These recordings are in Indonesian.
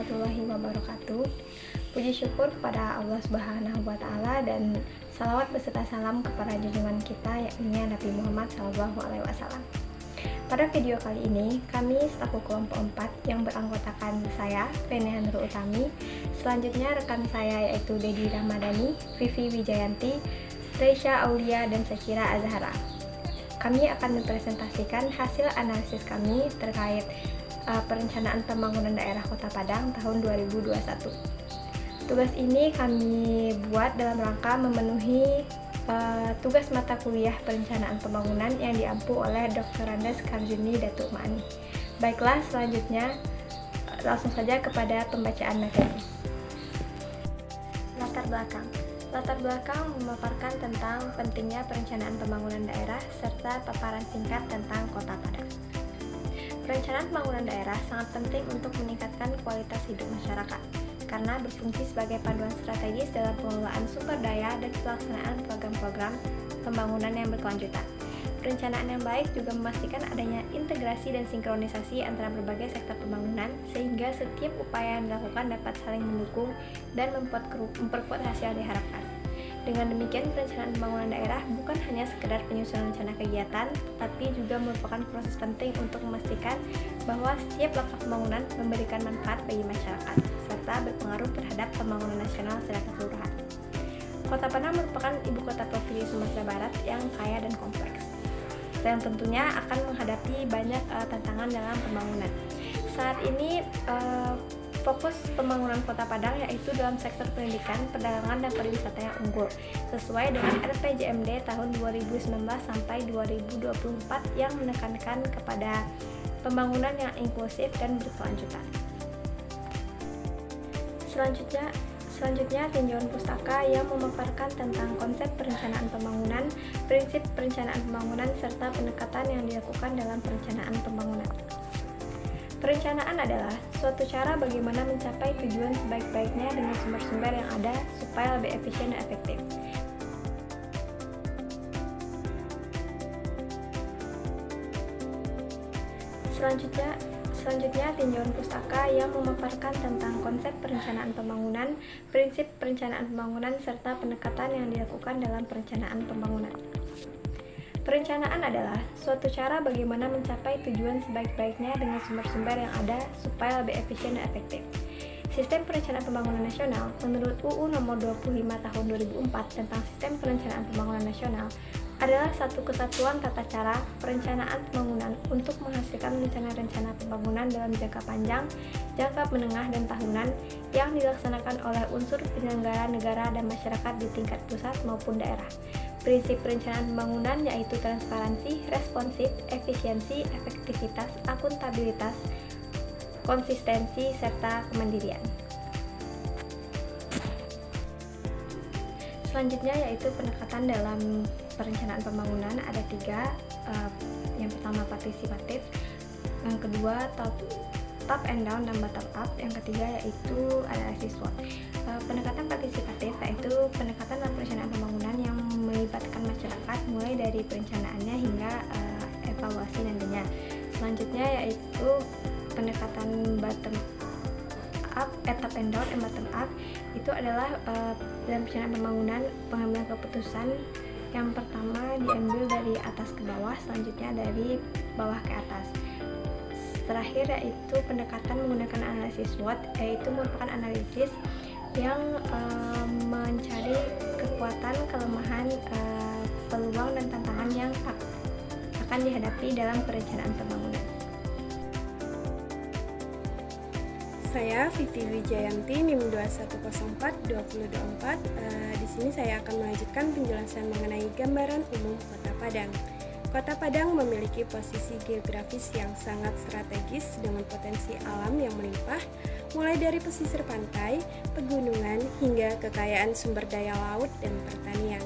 warahmatullahi wabarakatuh. Puji syukur kepada Allah Subhanahu wa Ta'ala dan salawat beserta salam kepada junjungan kita yakni Nabi Muhammad SAW. Pada video kali ini, kami selaku kelompok 4 yang beranggotakan saya, Fenehan Nurul Utami, selanjutnya rekan saya yaitu Dedi Ramadhani, Vivi Wijayanti, Reisha Aulia, dan Syakira Azhara. Kami akan mempresentasikan hasil analisis kami terkait perencanaan pembangunan daerah Kota Padang tahun 2021. Tugas ini kami buat dalam rangka memenuhi tugas mata kuliah perencanaan pembangunan yang diampu oleh Dr. Andes Karjuni Datuk Ma'ani. Baiklah, selanjutnya langsung saja kepada pembacaan materi. Latar belakang memaparkan tentang pentingnya perencanaan pembangunan daerah serta paparan singkat tentang Kota Padang. Perencanaan pembangunan daerah sangat penting untuk meningkatkan kualitas hidup masyarakat karena berfungsi sebagai panduan strategis dalam pengelolaan sumber daya dan pelaksanaan program-program pembangunan yang berkelanjutan. Perencanaan yang baik juga memastikan adanya integrasi dan sinkronisasi antara berbagai sektor pembangunan sehingga setiap upaya yang dilakukan dapat saling mendukung dan memperkuat hasil yang diharapkan. Dengan demikian, perencanaan pembangunan daerah bukan hanya sekedar penyusunan rencana kegiatan, tapi juga merupakan proses penting untuk memastikan bahwa setiap langkah pembangunan memberikan manfaat bagi masyarakat, serta berpengaruh terhadap pembangunan nasional secara keseluruhan. Kota Padang merupakan ibu kota provinsi Sumatera Barat yang kaya dan kompleks, dan tentunya akan menghadapi banyak tantangan dalam pembangunan. Saat ini, fokus pembangunan Kota Padang yaitu dalam sektor pendidikan, perdagangan, dan pariwisata yang unggul sesuai dengan RPJMD tahun 2019 sampai 2024 yang menekankan kepada pembangunan yang inklusif dan berkelanjutan. Selanjutnya tinjauan pustaka yang memaparkan tentang konsep perencanaan pembangunan, prinsip perencanaan pembangunan, serta pendekatan yang dilakukan dalam perencanaan pembangunan. Perencanaan adalah suatu cara bagaimana mencapai tujuan sebaik-baiknya dengan sumber-sumber yang ada supaya lebih efisien dan efektif. Selanjutnya tinjauan pustaka yang memaparkan tentang konsep perencanaan pembangunan, prinsip perencanaan pembangunan, serta pendekatan yang dilakukan dalam perencanaan pembangunan. Perencanaan adalah suatu cara bagaimana mencapai tujuan sebaik-baiknya dengan sumber-sumber yang ada supaya lebih efisien dan efektif. Sistem Perencanaan Pembangunan Nasional menurut UU Nomor 25 Tahun 2004 tentang Sistem Perencanaan Pembangunan Nasional adalah satu kesatuan tata cara perencanaan pembangunan untuk menghasilkan rencana-rencana pembangunan dalam jangka panjang, jangka menengah, dan tahunan yang dilaksanakan oleh unsur penyelenggara negara dan masyarakat di tingkat pusat maupun daerah. Prinsip perencanaan pembangunan yaitu transparansi, responsif, efisiensi, efektivitas, akuntabilitas, konsistensi, serta kemandirian. Selanjutnya yaitu pendekatan dalam perencanaan pembangunan ada 3. Yang pertama partisipatif, yang kedua top and down dan bottom up, yang ketiga yaitu analisis SWOT. Pendekatan partisipatif yaitu pendekatan dalam perencanaan pembangunan yang melibatkan masyarakat mulai dari perencanaannya hingga evaluasi nantinya. Selanjutnya yaitu pendekatan bottom up, top and down and bottom up itu adalah dalam perencanaan pembangunan pengambilan keputusan yang pertama diambil dari atas ke bawah, selanjutnya dari bawah ke atas. Terakhir yaitu pendekatan menggunakan analisis SWOT, yaitu merupakan analisis yang mencari kekuatan, kelemahan, peluang, dan tantangan yang akan dihadapi dalam perencanaan pembangunan. Saya Vivi Wijayanti, NIM 2104-2024. Di sini saya akan melanjutkan penjelasan mengenai gambaran umum Kota Padang. Kota Padang memiliki posisi geografis yang sangat strategis dengan potensi alam yang melimpah, mulai dari pesisir pantai, pegunungan, hingga kekayaan sumber daya laut dan pertanian.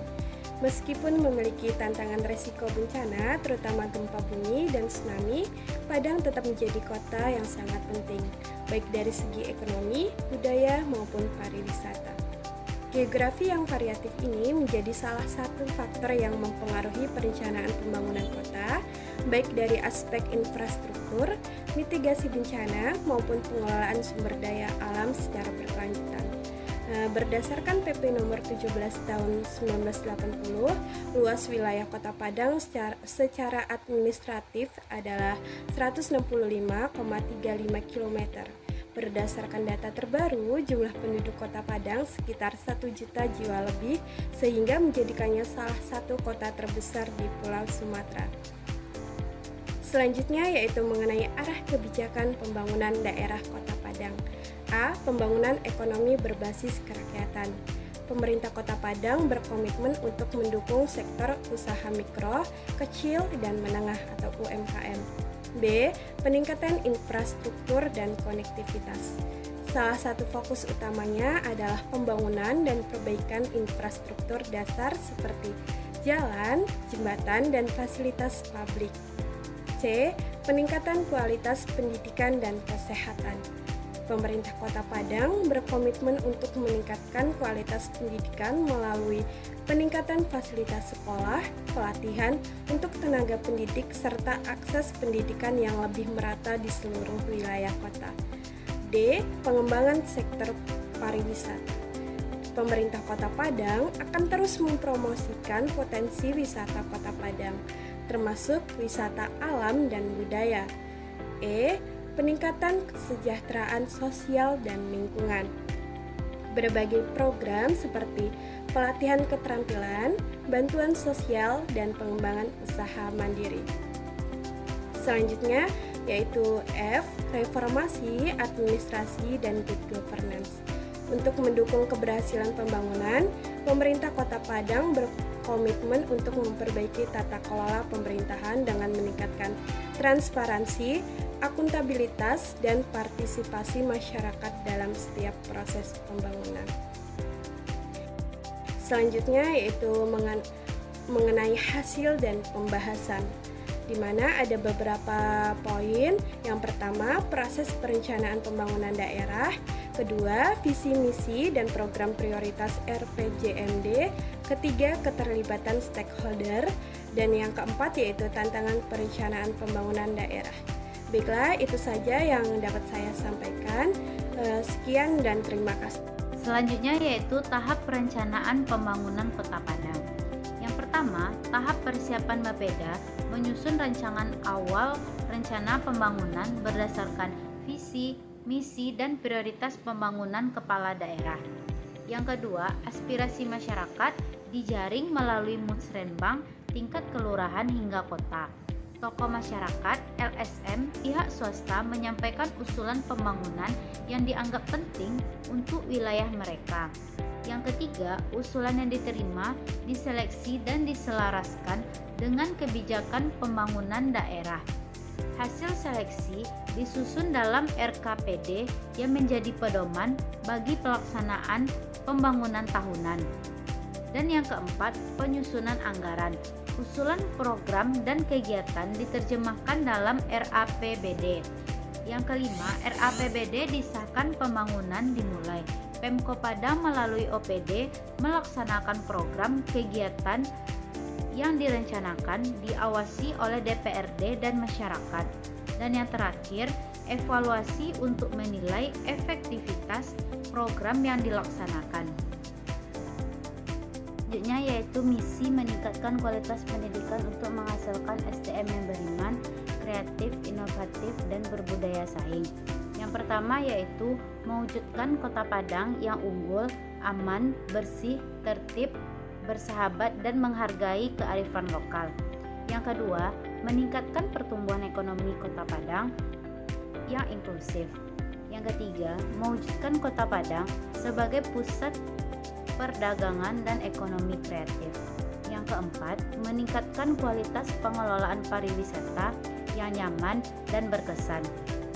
Meskipun memiliki tantangan resiko bencana, terutama gempa bumi dan tsunami, Padang tetap menjadi kota yang sangat penting, baik dari segi ekonomi, budaya, maupun pariwisata. Geografi yang variatif ini menjadi salah satu faktor yang mempengaruhi perencanaan pembangunan kota, baik dari aspek infrastruktur, mitigasi bencana, maupun pengelolaan sumber daya alam secara berkelanjutan. Berdasarkan PP nomor 17 tahun 1980, luas wilayah Kota Padang secara administratif adalah 165,35 km. Berdasarkan data terbaru, jumlah penduduk Kota Padang sekitar 1 juta jiwa lebih, sehingga menjadikannya salah satu kota terbesar di Pulau Sumatera. Selanjutnya yaitu mengenai arah kebijakan pembangunan daerah Kota Padang. A. Pembangunan ekonomi berbasis kerakyatan. Pemerintah Kota Padang berkomitmen untuk mendukung sektor usaha mikro, kecil, dan menengah atau UMKM. B. Peningkatan infrastruktur dan konektivitas. Salah satu fokus utamanya adalah pembangunan dan perbaikan infrastruktur dasar seperti jalan, jembatan, dan fasilitas publik. C. Peningkatan kualitas pendidikan dan kesehatan. Pemerintah Kota Padang berkomitmen untuk meningkatkan kualitas pendidikan melalui peningkatan fasilitas sekolah, pelatihan untuk tenaga pendidik, serta akses pendidikan yang lebih merata di seluruh wilayah kota. D. Pengembangan sektor pariwisata. Pemerintah Kota Padang akan terus mempromosikan potensi wisata Kota Padang, termasuk wisata alam dan budaya. E. Peningkatan kesejahteraan sosial dan lingkungan. Berbagai program seperti pelatihan keterampilan, bantuan sosial, dan pengembangan usaha mandiri. Selanjutnya yaitu F. Reformasi administrasi dan good governance. Untuk mendukung keberhasilan pembangunan, pemerintah Kota Padang berkomitmen untuk memperbaiki tata kelola pemerintahan dengan meningkatkan transparansi, akuntabilitas, dan partisipasi masyarakat dalam setiap proses pembangunan. Selanjutnya yaitu mengenai hasil dan pembahasan, di mana ada beberapa poin. Yang pertama, proses perencanaan pembangunan daerah. Kedua, visi misi dan program prioritas RPJMD. Ketiga, keterlibatan stakeholder. Dan yang keempat yaitu tantangan perencanaan pembangunan daerah. Baiklah, itu saja yang dapat saya sampaikan. Sekian dan terima kasih. Selanjutnya yaitu tahap perencanaan pembangunan Kota Padang. Yang pertama, tahap persiapan Bapeda menyusun rancangan awal rencana pembangunan berdasarkan visi, misi, dan prioritas pembangunan kepala daerah. Yang kedua, aspirasi masyarakat dijaring melalui musrenbang tingkat kelurahan hingga kota. Tokoh masyarakat, LSM, pihak swasta menyampaikan usulan pembangunan yang dianggap penting untuk wilayah mereka. Yang ketiga, usulan yang diterima diseleksi dan diselaraskan dengan kebijakan pembangunan daerah. Hasil seleksi disusun dalam RKPD yang menjadi pedoman bagi pelaksanaan pembangunan tahunan. Dan yang keempat, penyusunan anggaran. Usulan program dan kegiatan diterjemahkan dalam RAPBD. Yang kelima, RAPBD disahkan, pembangunan dimulai. Pemko Padang melalui OPD melaksanakan program kegiatan yang direncanakan, diawasi oleh DPRD dan masyarakat. Dan yang terakhir, evaluasi untuk menilai efektivitas program yang dilaksanakan. Selanjutnya yaitu misi meningkatkan kualitas pendidikan untuk menghasilkan SDM yang beriman, kreatif, inovatif, dan berbudaya saing. Yang pertama yaitu mewujudkan Kota Padang yang unggul, aman, bersih, tertib, bersahabat, dan menghargai kearifan lokal. Yang kedua, meningkatkan pertumbuhan ekonomi Kota Padang yang inklusif. Yang ketiga, mewujudkan Kota Padang sebagai pusat perdagangan dan ekonomi kreatif. Yang keempat, meningkatkan kualitas pengelolaan pariwisata yang nyaman dan berkesan.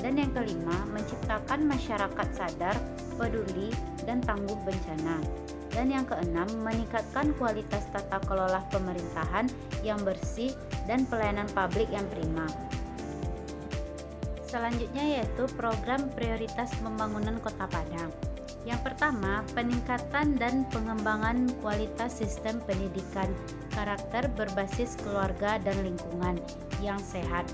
Dan yang kelima, menciptakan masyarakat sadar, peduli, dan tangguh bencana. Dan yang keenam, meningkatkan kualitas tata kelola pemerintahan yang bersih dan pelayanan publik yang prima. Selanjutnya yaitu program prioritas pembangunan Kota Padang. Yang pertama, peningkatan dan pengembangan kualitas sistem pendidikan karakter berbasis keluarga dan lingkungan yang sehat.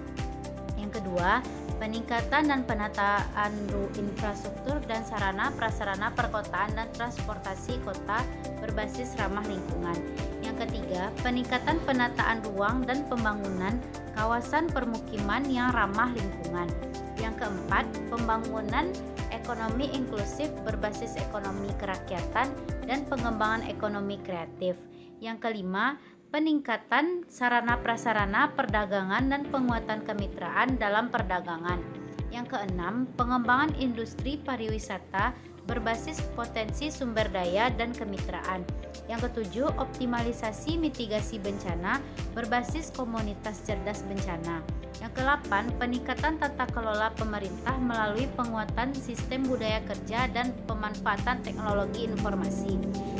Yang kedua, peningkatan dan penataan infrastruktur dan sarana prasarana perkotaan dan transportasi kota berbasis ramah lingkungan. Yang ketiga, peningkatan penataan ruang dan pembangunan kawasan permukiman yang ramah lingkungan. Yang keempat, pembangunan ekonomi inklusif berbasis ekonomi kerakyatan dan pengembangan ekonomi kreatif. Yang kelima, peningkatan sarana prasarana perdagangan dan penguatan kemitraan dalam perdagangan. Yang keenam, pengembangan industri pariwisata berbasis potensi sumber daya dan kemitraan. Yang ketujuh, optimalisasi mitigasi bencana berbasis komunitas cerdas bencana. Yang kedelapan, peningkatan tata kelola pemerintah melalui penguatan sistem budaya kerja dan pemanfaatan teknologi informasi.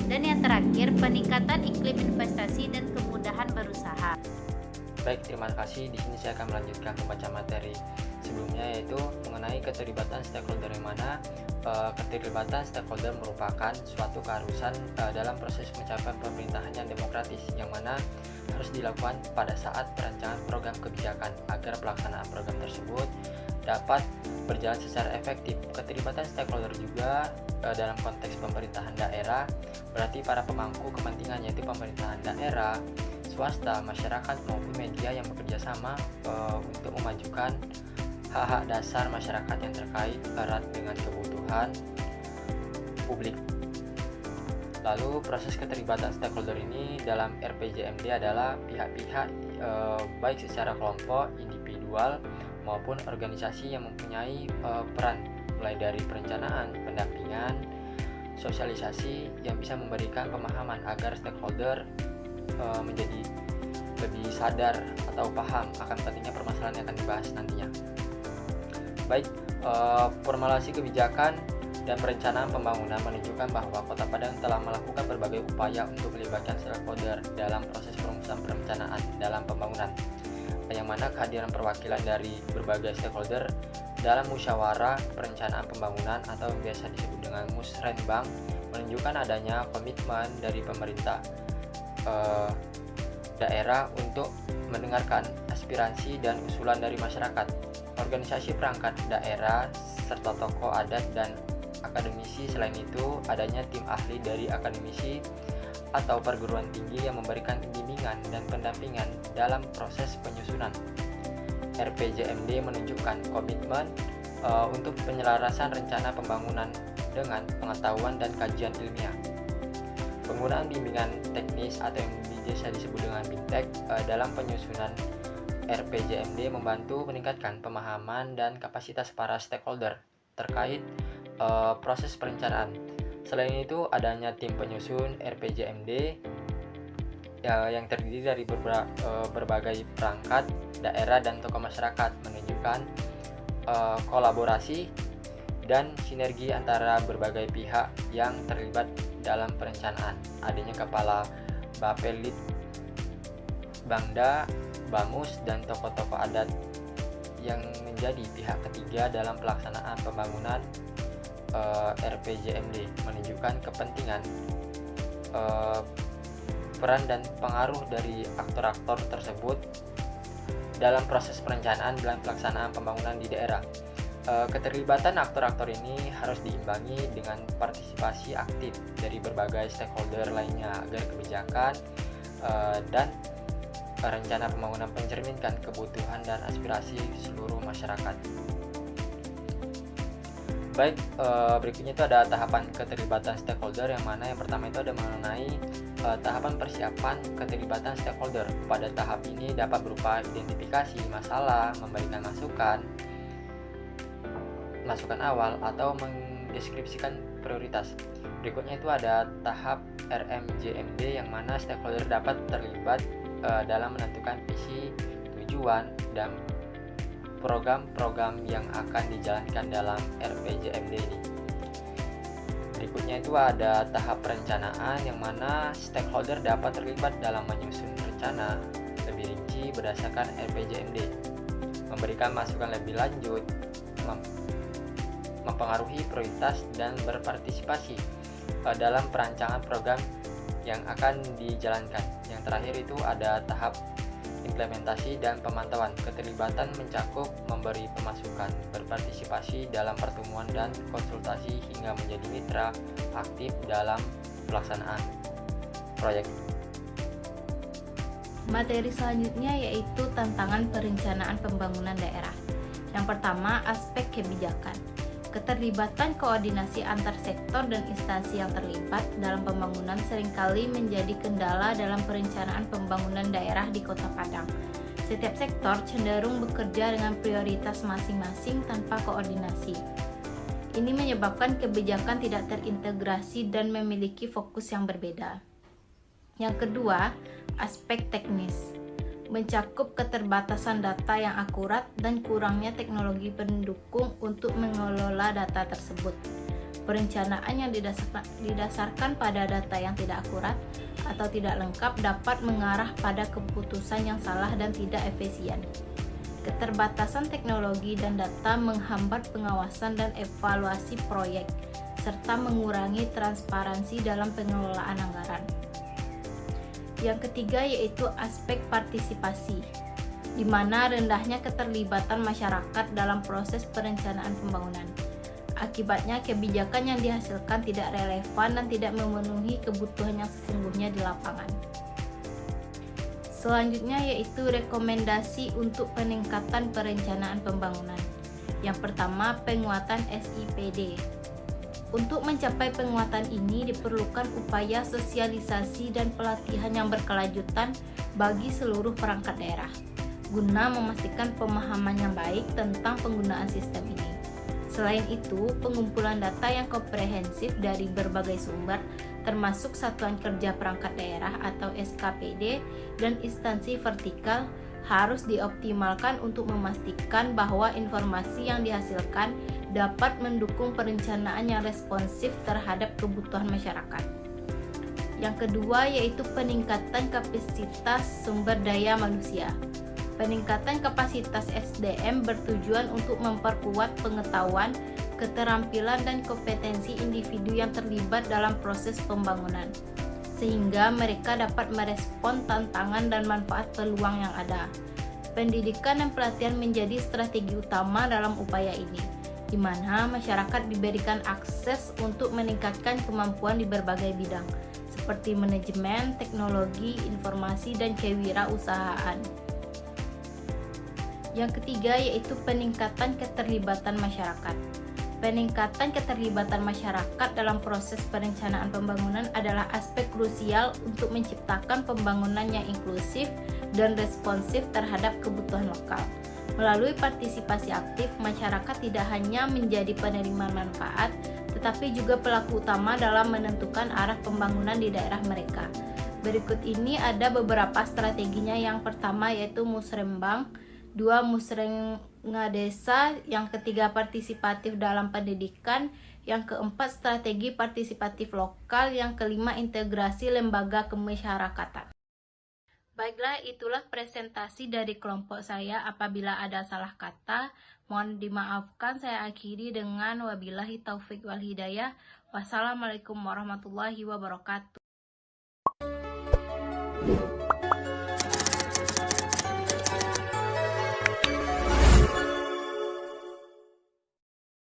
Dan yang terakhir, peningkatan iklim investasi dan kemudahan berusaha. Baik, terima kasih. Di sini saya akan melanjutkan pembacaan materi sebelumnya, yaitu mengenai keterlibatan stakeholder, yang mana keterlibatan stakeholder merupakan suatu keharusan dalam proses pencapaian pemerintahan yang demokratis, yang mana harus dilakukan pada saat perancangan program kebijakan agar pelaksanaan program tersebut dapat berjalan secara efektif. Keterlibatan stakeholder juga dalam konteks pemerintahan daerah berarti para pemangku kepentingan, yaitu pemerintahan daerah, swasta, masyarakat maupun media yang bekerja sama untuk memajukan hak-hak dasar masyarakat yang terkait erat dengan kebutuhan publik. Lalu proses keterlibatan stakeholder ini dalam RPJMD adalah pihak-pihak baik secara kelompok, individual maupun organisasi yang mempunyai peran mulai dari perencanaan, pendampingan, sosialisasi yang bisa memberikan pemahaman agar stakeholder menjadi lebih sadar atau paham akan pentingnya permasalahan yang akan dibahas nantinya. Baik, formulasi kebijakan dan perencanaan pembangunan menunjukkan bahwa Kota Padang telah melakukan berbagai upaya untuk melibatkan stakeholder dalam proses perumusan perencanaan dalam pembangunan, yang mana kehadiran perwakilan dari berbagai stakeholder dalam musyawarah perencanaan pembangunan atau biasa disebut dengan musrenbang menunjukkan adanya komitmen dari pemerintah daerah untuk mendengarkan aspirasi dan usulan dari masyarakat, organisasi perangkat daerah, serta tokoh adat dan akademisi. Selain itu, adanya tim ahli dari akademisi atau perguruan tinggi yang memberikan bimbingan dan pendampingan dalam proses penyusunan. RPJMD menunjukkan komitmen untuk penyelarasan rencana pembangunan dengan pengetahuan dan kajian ilmiah. Penggunaan bimbingan teknis atau yang biasa disebut dengan BIMTEK dalam penyusunan RPJMD membantu meningkatkan pemahaman dan kapasitas para stakeholder terkait proses perencanaan. Selain itu, adanya tim penyusun RPJMD yang terdiri dari berbagai perangkat daerah dan tokoh masyarakat menunjukkan kolaborasi dan sinergi antara berbagai pihak yang terlibat dalam perencanaan. Adanya kepala Bapelit, Bangda, Bamus, dan tokoh-tokoh adat yang menjadi pihak ketiga dalam pelaksanaan pembangunan RPJMD menunjukkan kepentingan peran dan pengaruh dari aktor-aktor tersebut dalam proses perencanaan dan pelaksanaan pembangunan di daerah. Keterlibatan aktor-aktor ini harus diimbangi dengan partisipasi aktif dari berbagai stakeholder lainnya agar kebijakan dan rencana pembangunan mencerminkan kebutuhan dan aspirasi seluruh masyarakat. Baik, berikutnya itu ada tahapan keterlibatan stakeholder, yang mana yang pertama itu ada mengenai tahapan persiapan keterlibatan stakeholder. Pada tahap ini dapat berupa identifikasi masalah, memberikan masukan awal, atau mendeskripsikan prioritas. Berikutnya itu ada tahap RMJMD, yang mana stakeholder dapat terlibat dalam menentukan visi, tujuan, dan program-program yang akan dijalankan dalam RPJMD ini. Berikutnya itu ada tahap perencanaan, yang mana stakeholder dapat terlibat dalam menyusun rencana lebih rinci berdasarkan RPJMD, memberikan masukan lebih lanjut, mempengaruhi prioritas, dan berpartisipasi dalam perancangan program yang akan dijalankan. Yang terakhir itu ada tahap implementasi dan pemantauan. Keterlibatan mencakup memberi pemasukan, berpartisipasi dalam pertemuan dan konsultasi hingga menjadi mitra aktif dalam pelaksanaan proyek. Materi selanjutnya yaitu tantangan perencanaan pembangunan daerah. Yang pertama, aspek kebijakan. Keterlibatan koordinasi antar sektor dan instansi yang terlibat dalam pembangunan seringkali menjadi kendala dalam perencanaan pembangunan daerah di Kota Padang. Setiap sektor cenderung bekerja dengan prioritas masing-masing tanpa koordinasi. Ini menyebabkan kebijakan tidak terintegrasi dan memiliki fokus yang berbeda. Yang kedua, aspek teknis. Mencakup keterbatasan data yang akurat dan kurangnya teknologi pendukung untuk mengelola data tersebut. Perencanaan yang didasarkan pada data yang tidak akurat atau tidak lengkap dapat mengarah pada keputusan yang salah dan tidak efisien. Keterbatasan teknologi dan data menghambat pengawasan dan evaluasi proyek, serta mengurangi transparansi dalam pengelolaan anggaran. Yang ketiga yaitu aspek partisipasi, di mana rendahnya keterlibatan masyarakat dalam proses perencanaan pembangunan. Akibatnya kebijakan yang dihasilkan tidak relevan dan tidak memenuhi kebutuhan yang sesungguhnya di lapangan. Selanjutnya yaitu rekomendasi untuk peningkatan perencanaan pembangunan. Yang pertama, penguatan SIPD. Untuk mencapai penguatan ini diperlukan upaya sosialisasi dan pelatihan yang berkelanjutan bagi seluruh perangkat daerah, guna memastikan pemahaman yang baik tentang penggunaan sistem ini. Selain itu, pengumpulan data yang komprehensif dari berbagai sumber, termasuk Satuan Kerja Perangkat Daerah atau SKPD dan instansi vertikal, harus dioptimalkan untuk memastikan bahwa informasi yang dihasilkan dapat mendukung perencanaan yang responsif terhadap kebutuhan masyarakat. Yang kedua yaitu peningkatan kapasitas sumber daya manusia. Peningkatan kapasitas SDM bertujuan untuk memperkuat pengetahuan, keterampilan, dan kompetensi individu yang terlibat dalam proses pembangunan, sehingga mereka dapat merespon tantangan dan manfaat peluang yang ada. Pendidikan dan pelatihan menjadi strategi utama dalam upaya ini, di mana masyarakat diberikan akses untuk meningkatkan kemampuan di berbagai bidang, seperti manajemen, teknologi, informasi, dan kewirausahaan. Yang ketiga yaitu peningkatan keterlibatan masyarakat. Peningkatan keterlibatan masyarakat dalam proses perencanaan pembangunan adalah aspek krusial untuk menciptakan pembangunan yang inklusif dan responsif terhadap kebutuhan lokal. Melalui partisipasi aktif, masyarakat tidak hanya menjadi penerima manfaat, tetapi juga pelaku utama dalam menentukan arah pembangunan di daerah mereka. Berikut ini ada beberapa strateginya. Yang pertama yaitu musrembang, 2 musrenga desa, yang ketiga partisipatif dalam pendidikan, yang keempat strategi partisipatif lokal, yang kelima integrasi lembaga kemasyarakatan. Baiklah, itulah presentasi dari kelompok saya. Apabila ada salah kata, mohon dimaafkan. Saya akhiri dengan wabillahi taufik wal hidayah. Wassalamualaikum warahmatullahi wabarakatuh.